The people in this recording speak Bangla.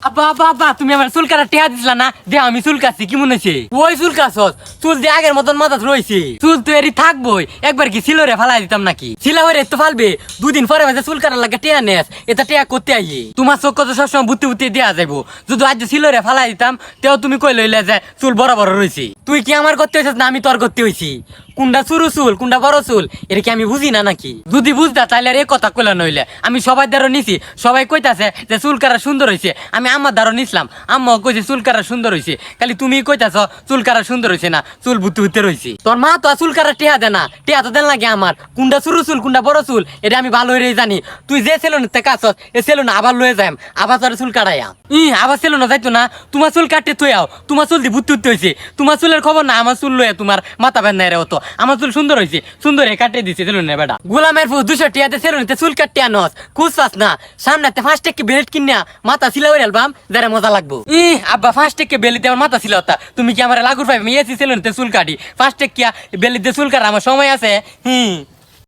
আব্বা আব্বা আব্বা তুমি আমার চুল কাটা টেহা দিছিলা না দেহ আমি চুল কাটছি কি মনে হয়েছে ওই চুল কাটছস চুল দিয়ে আগের মতন মাথাত রয়েছে চুল তো এরই থাকবোই একবার কি সিলরে ফালাই দিতাম নাকি সিলা হয়ে তো ফালবে দুদিন পরে মাঝে চুল কাটার লাগে টেহা নেস এটা টেহা করতে আইয়ে তোমার চোখ তো সবসময় বুদ্ধি বুদ্ধি দেওয়া যাইবো যদি আজ সিলরে ফালাই দিতাম তেও তুমি কই লইলে যে চুল বড় বড় রয়েছে তুই কি আমার করতে হয়েছিস না আমি তোর করতে হয়েছি কোনটা চুরু চুল কোনটা বড় চুল এটা কি আমি বুঝি না নাকি যদি বুঝতা তাহলে আর এ কথা কইলা নইলে আমি সবাই দ্বারা নিছি সবাই কইতাছে যে চুল কাটা সুন্দর হয়েছে আমি আমার দ্বারা নিছিলাম আম্মাও কইছে চুল কাটা সুন্দর হয়েছে খালি তুমি কইতাছ চুল কাটা সুন্দর হয়েছে না চুল বুদ্ধি হইতে রয়েছে তোর মা তো চুল কাটা টেহা দে না টেহা তো দেন লাগে আমার কোনটা চুরু চুল কোনটা বড় চুল এটা আমি ভালো হয়ে জানি তুই যে সেলুনে কাছ এ সেলুনে আবার লয়ে যাই আবার তোর চুল কাটাইয়া আবার সেলুনে যাইতো না তোমার চুল কাটতে তুই আও তোমার চুল দিয়ে বুদ্ধি উঠতে হয়েছে তোমার চুলের খবর না আমার চুল লয়ে তোমার মাথা বেন নাই রে হতো আমার চুল সুন্দর হয়েছে সুন্দর কাটে দিছে সেলুনে বেটা গোলামের ফুল 200 টিয়াতে সেলুনে চুল কাটতে আনস খুঁজছাস না সামনে 5 টাকা বেল্ট কিনা মাথা সিলা হয়ে অ্যালবাম যারা মজা লাগবো আব্বা 5 টাকা বেলিতে আমার মাথা ছিল তুমি কি আমার লাগুর পাইবে আমি এসি সেলুনে চুল কাটি 5 টাকা বেলিতে চুল কাটা আমার সময় আছে